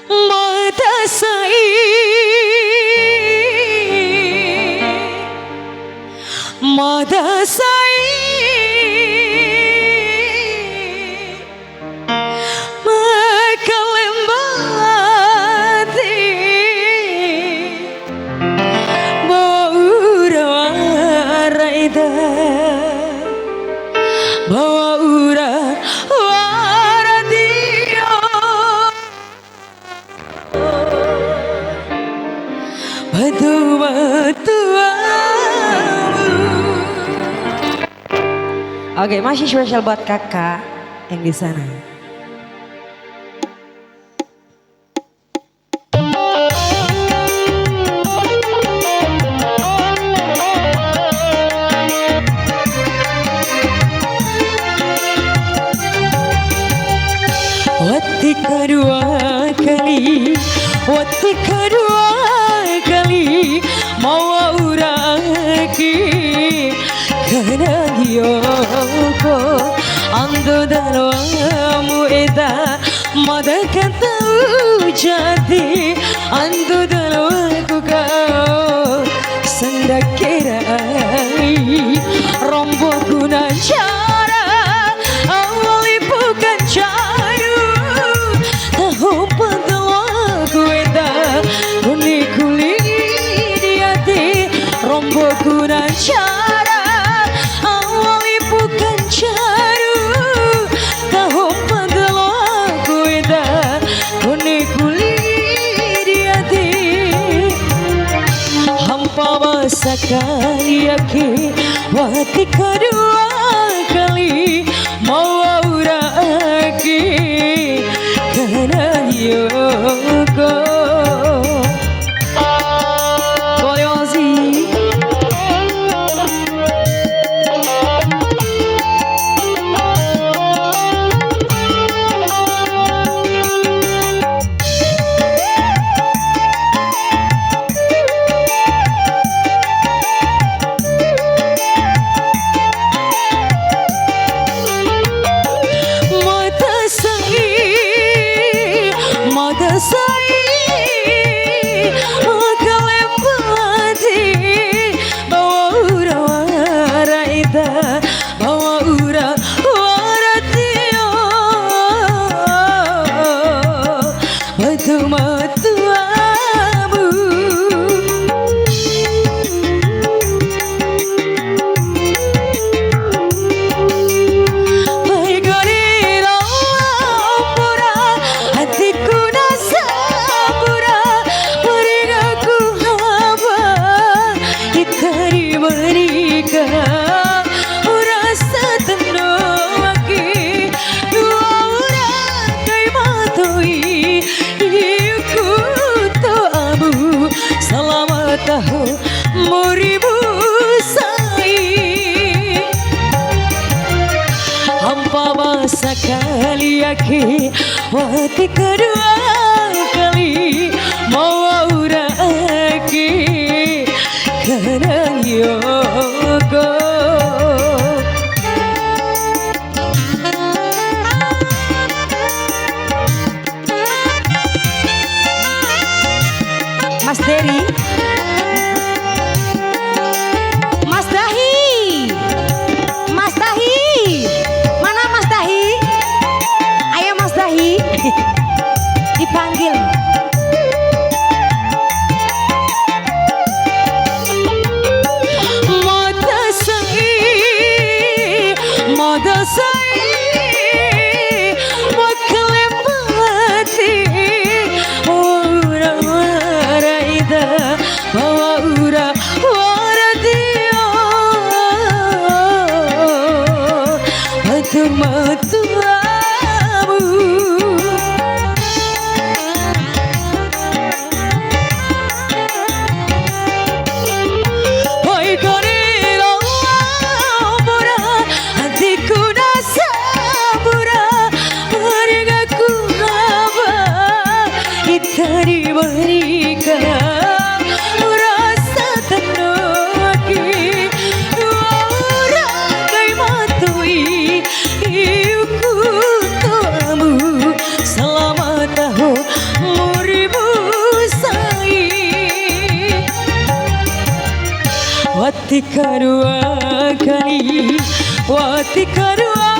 mata sai mata sai makalembati baura raida baura waradio batu-batu. Oke, masih spesial buat kakak yang di sana. Waktu kedua kali mau uraki karena yoko ando dalamu eda mada kata jadi ando dalamu kau sendakirai rombo guna cara awali bukan cara tahu padaku eda kuning kulit di hati rombo guna cara awali bukan cara tahu padaku eda kuning kulit di hati hampa masa kali yaki wati kedua kali mau uraki karena yoko. Muribu sai hampa masa kali yaki wati kedua kali mau uraki karena yoko. Mas Dery, dipanggil. Mata sai makalembati ura waraida bawa ura waradio matu-matu. wati karua kali wati karua